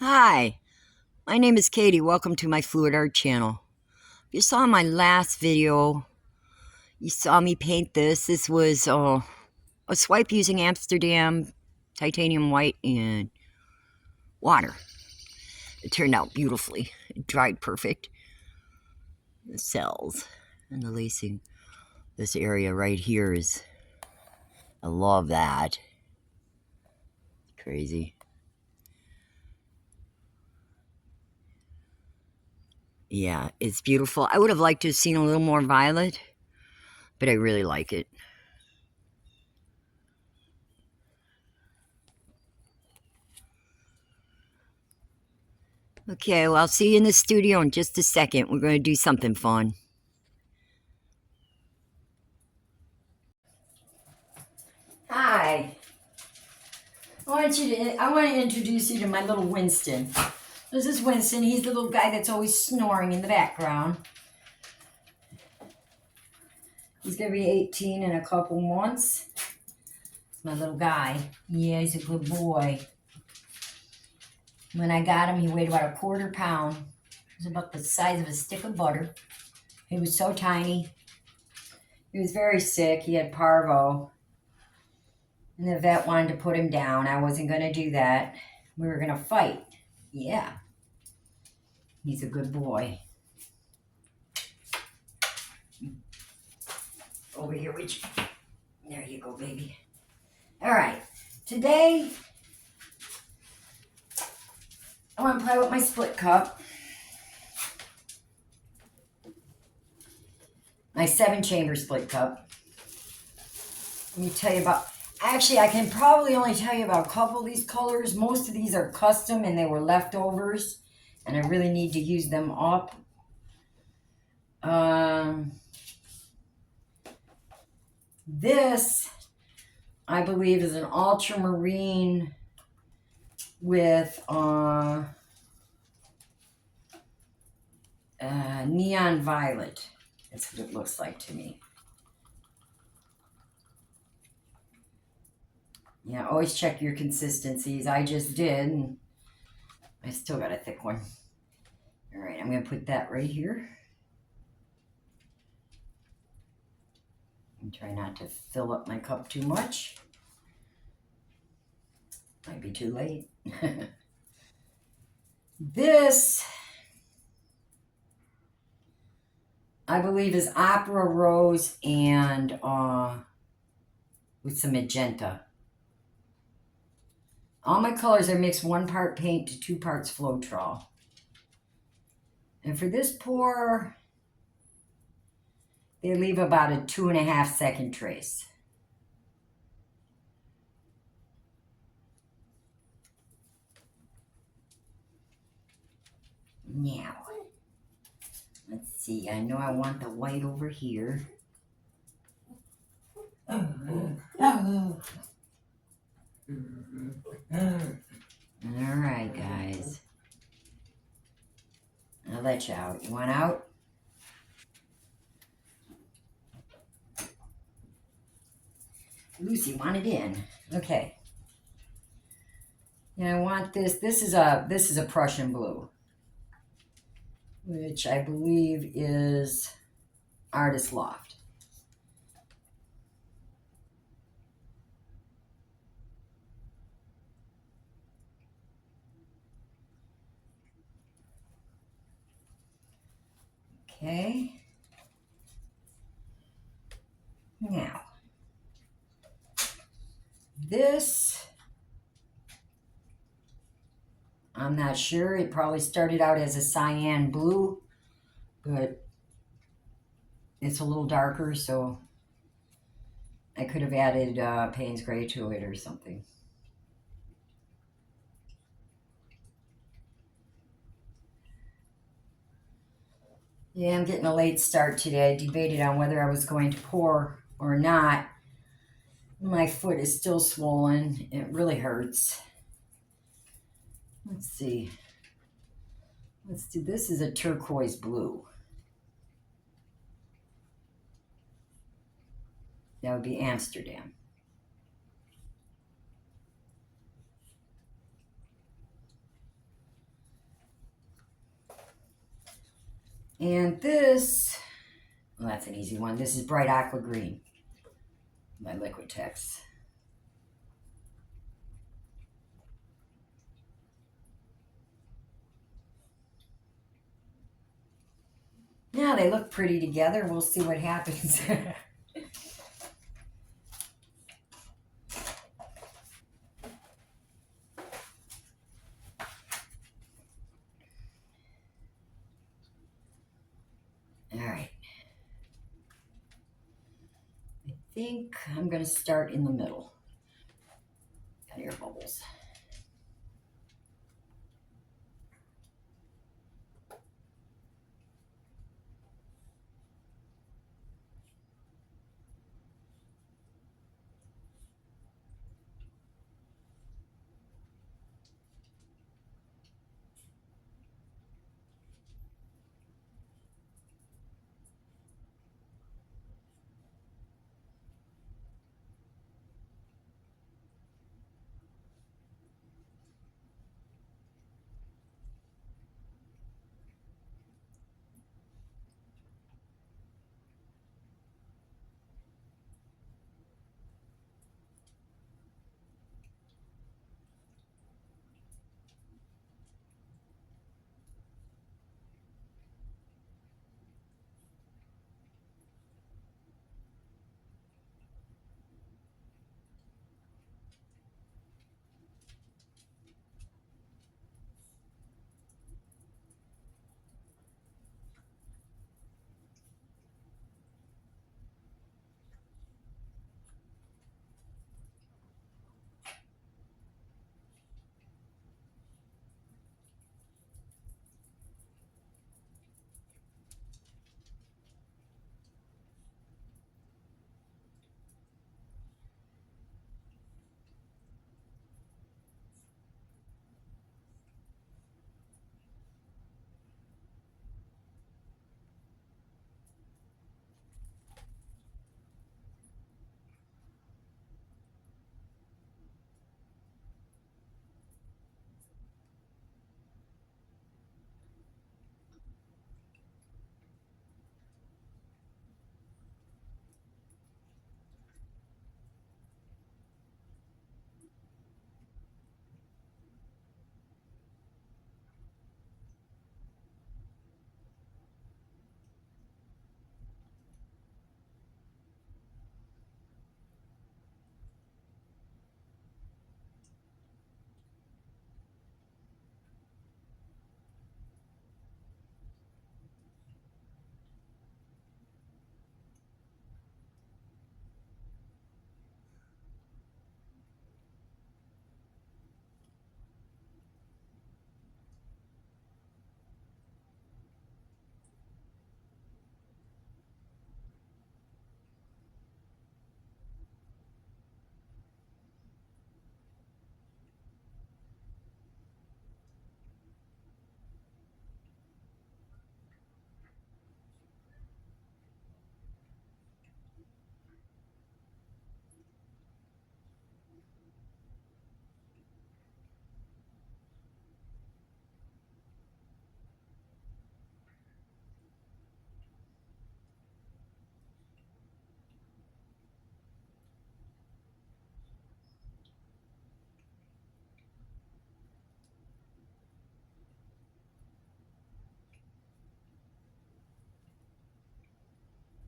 Hi, my name is Katie. Welcome to my Fluid Art channel. If you saw my last video, you saw me paint this. This was a swipe using Amsterdam titanium white and water. It turned out beautifully. It dried perfect. The cells and the lacing. This area right here is, I love that. Crazy. Yeah, it's beautiful. I would have liked to have seen a little more violet, but I really like it. Okay, well, I'll see you in the studio in just a second. We're going to do something fun. Hi. I want to introduce you to my little Winston. This is Winston. He's the little guy that's always snoring in the background. He's going to be 18 in a couple months. It's my little guy. Yeah, he's a good boy. When I got him, he weighed about a quarter pound. He was about the size of a stick of butter. He was so tiny. He was very sick. He had parvo. And the vet wanted to put him down. I wasn't going to do that. We were going to fight. Yeah. He's a good boy. Over here with you. There you go, baby. All right. Today, I want to play with my split cup. My 7-chamber split cup. Let me tell you about... Actually, I can probably only tell you about a couple of these colors. Most of these are custom and they were leftovers. And I really need to use them up. This, I believe, is an ultramarine with neon violet. That's what it looks like to me. Yeah, always check your consistencies. I just did, and I still got a thick one. All right, I'm going to put that right here. And try not to fill up my cup too much. Might be too late. This, I believe, is Opera Rose and with some magenta. All my colors are mixed 1 part paint to 2 parts Floetrol. And for this pour, they leave about a 2.5 second trace. Now, let's see. I know I want the white over here. All right, guys. I'll let you out. You want out? Lucy wanted in. Okay. And I want this. This is a Prussian blue, which I believe is Artist Loft. Okay. Now, this, I'm not sure. It probably started out as a cyan blue, but it's a little darker, so I could have added Payne's Gray to it or something. Yeah, I'm getting a late start today. I debated on whether I was going to pour or not. My foot is still swollen. It really hurts. Let's see. Let's do, this is a turquoise blue. That would be Amsterdam. And this, well, that's an easy one. This is Bright Aqua Green by Liquitex. Now they look pretty together. We'll see what happens. All right. I think I'm going to start in the middle. Got air bubbles.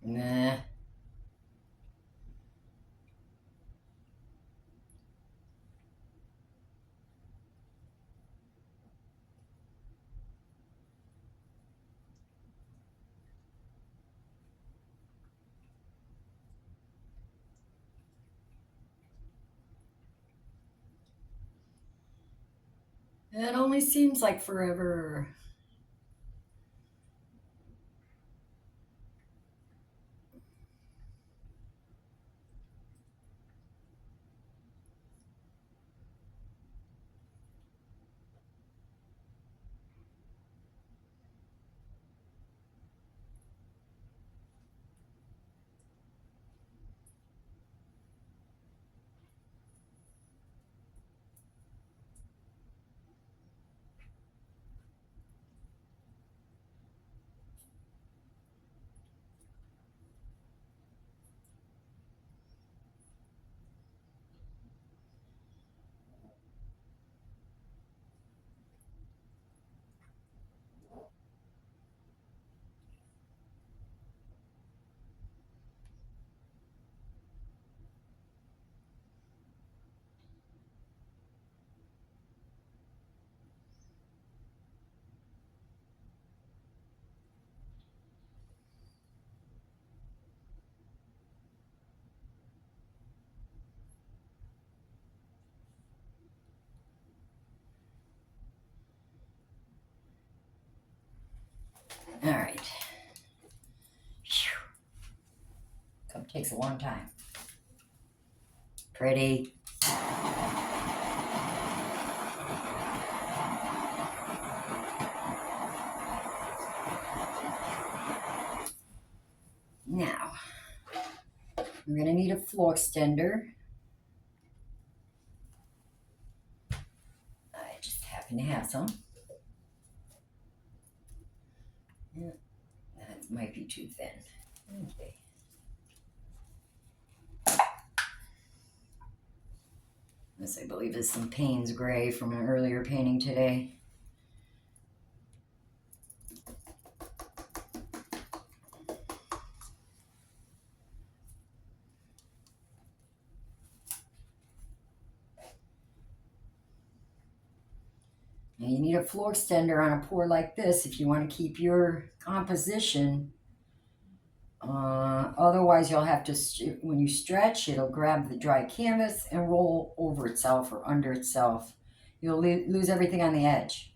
Nah. It only seems like forever. Takes a long time. Pretty. Now, we're going to need a floor extender. I just happen to have some. Yeah, that might be too thin. Okay. This, I believe, is some Payne's Gray from an earlier painting today. Now you need a floor extender on a pour like this if you want to keep your composition. Otherwise, you'll have to, when you stretch, it'll grab the dry canvas and roll over itself or under itself. You'll lose everything on the edge.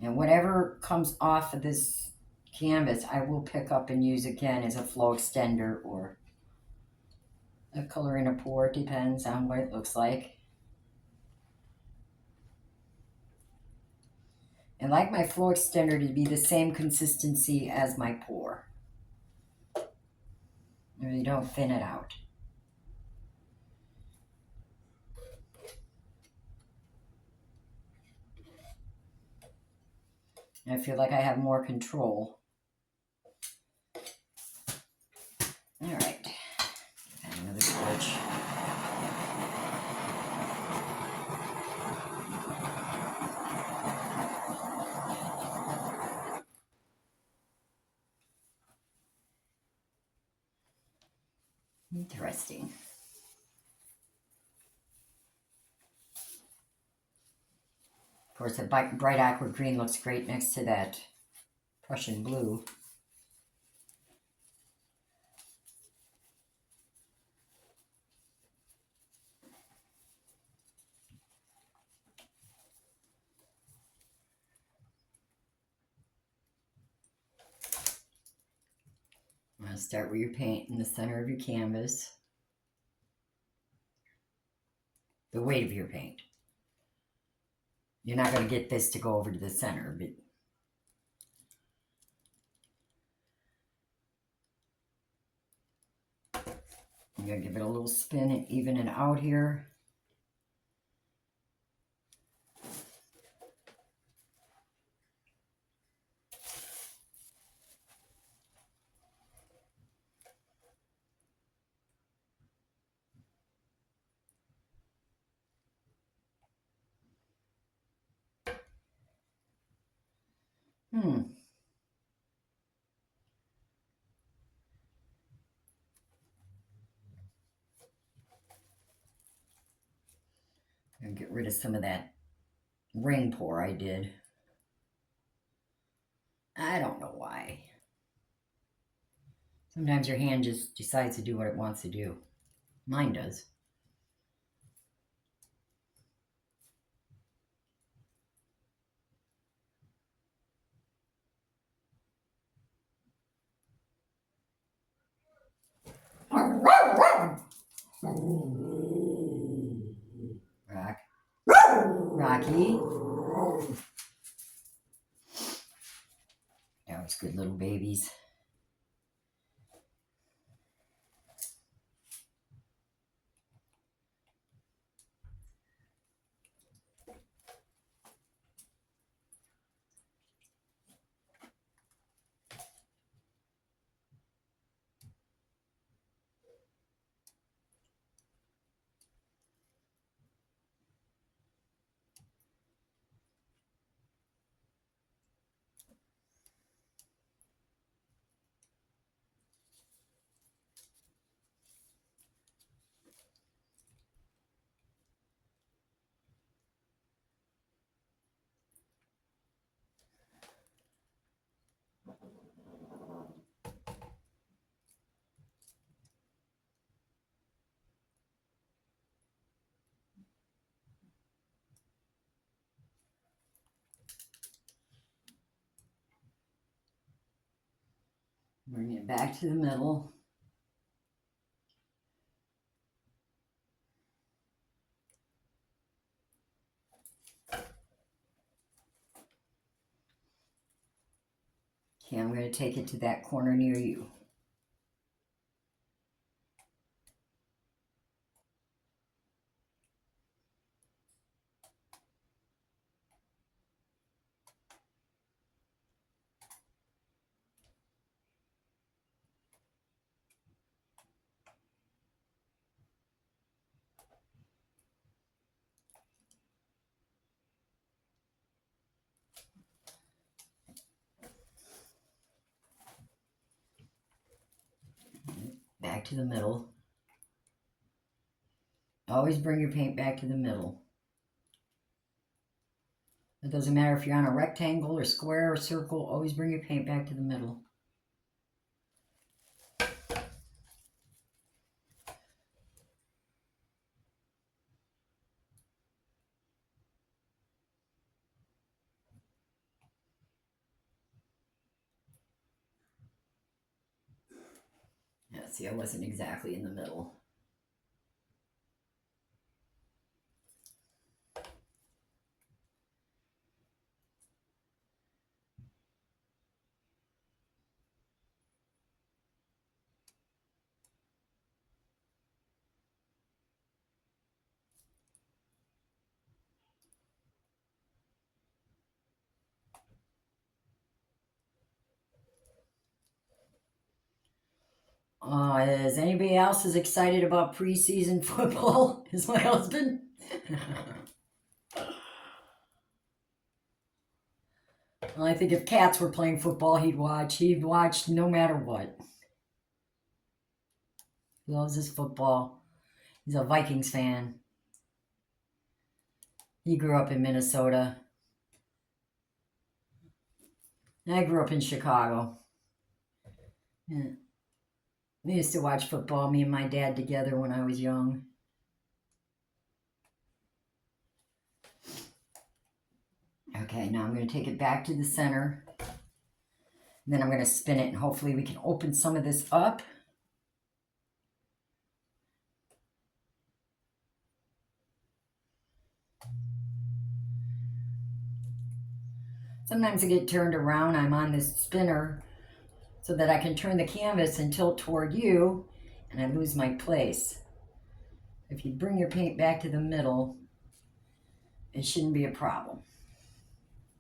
And whatever comes off of this canvas, I will pick up and use again as a flow extender or a color in a pour. It depends on what it looks like. And like my flow extender to be the same consistency as my pour. You don't thin it out. I feel like I have more control. All right, add another torch. Interesting. Of course, the bright aqua green looks great next to that Prussian blue. Now start with your paint in the center of your canvas. The weight of your paint. You're not going to get this to go over to the center, but I'm going to give it a little spin and even it out here. And get rid of some of that ring pour I did. I don't know why. Sometimes your hand just decides to do what it wants to do. Mine does. Rocky. That was good little babies. Bring it back to the middle. Okay, I'm going to take it to that corner near you. Back to the middle. Always bring your paint back to the middle. It doesn't matter if you're on a rectangle or square or circle, always bring your paint back to the middle. Yeah, see, I wasn't exactly in the middle. Is anybody else as excited about preseason football as my husband? Well, I think if cats were playing football, he'd watch. He'd watch no matter what. He loves his football. He's a Vikings fan. He grew up in Minnesota. I grew up in Chicago. Yeah. We used to watch football, me and my dad together when I was young. Okay, now I'm going to take it back to the center. And then I'm going to spin it and hopefully we can open some of this up. Sometimes I get turned around. I'm on this spinner so that I can turn the canvas and tilt toward you and I lose my place. If you bring your paint back to the middle, it shouldn't be a problem.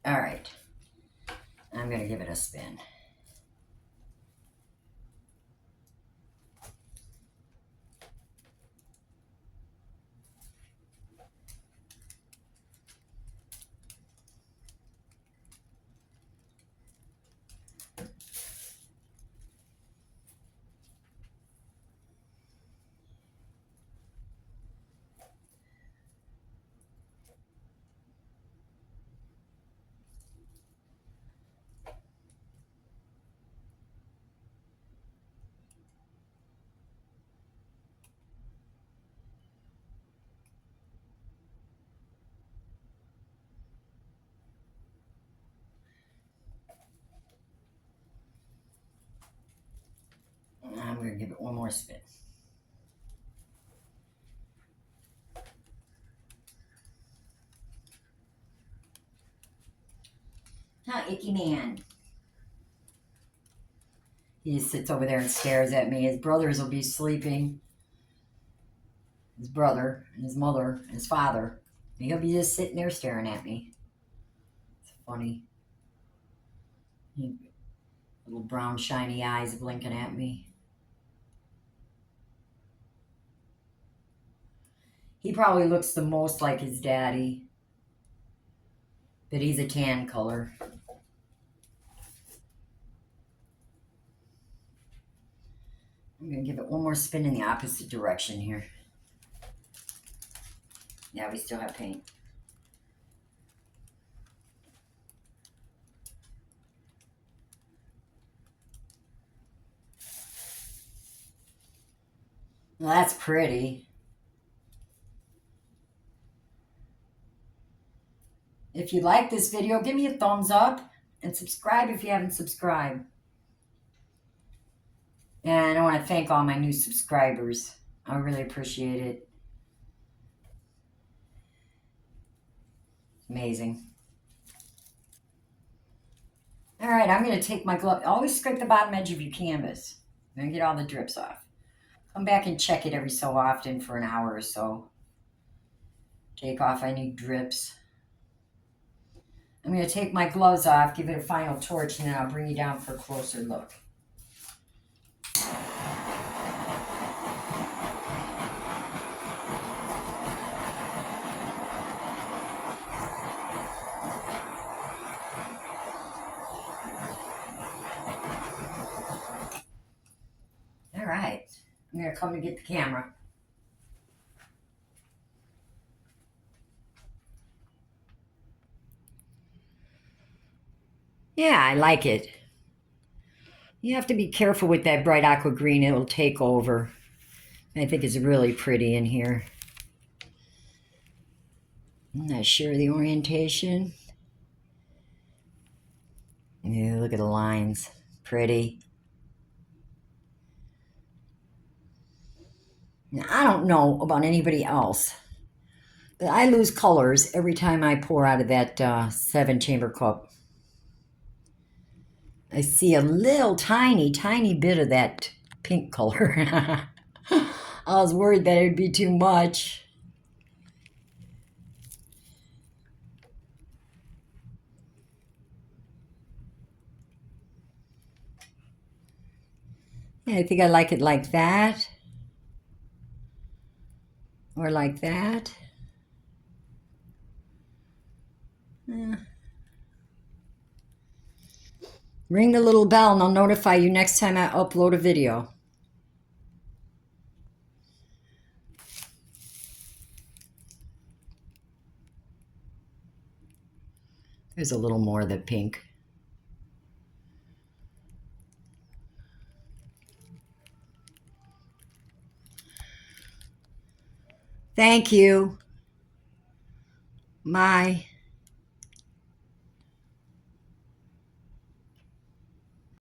All right, I'm going to give it a spin. I'm going to give it one more spin. Hi, Icky Man. He just sits over there and stares at me. His brothers will be sleeping. His brother and his mother and his father. And he'll be just sitting there staring at me. It's funny. Little brown shiny eyes blinking at me. He probably looks the most like his daddy. But he's a tan color. I'm going to give it one more spin in the opposite direction here. Yeah, we still have paint. Well, that's pretty. If you like this video, give me a thumbs up and subscribe if you haven't subscribed. And I want to thank all my new subscribers. I really appreciate it. Amazing. All right, I'm going to take my glove. Always scrape the bottom edge of your canvas. I'm going to get all the drips off. Come back and check it every so often for an hour or so. Take off any drips. I'm going to take my gloves off, give it a final torch, and then I'll bring you down for a closer look. All right, I'm going to come to get the camera. Yeah, I like it. You have to be careful with that bright aqua green. It'll take over. I think it's really pretty in here. I'm not sure of the orientation. Yeah, look at the lines. Pretty. Now, I don't know about anybody else, but I lose colors every time I pour out of that 7-chamber cup. I see a little tiny bit of that pink color. I was worried that it would be too much. Yeah, I think I like it like that. Or like that. Yeah. Ring the little bell and I'll notify you next time I upload a video. There's a little more of the pink. Thank you. Bye.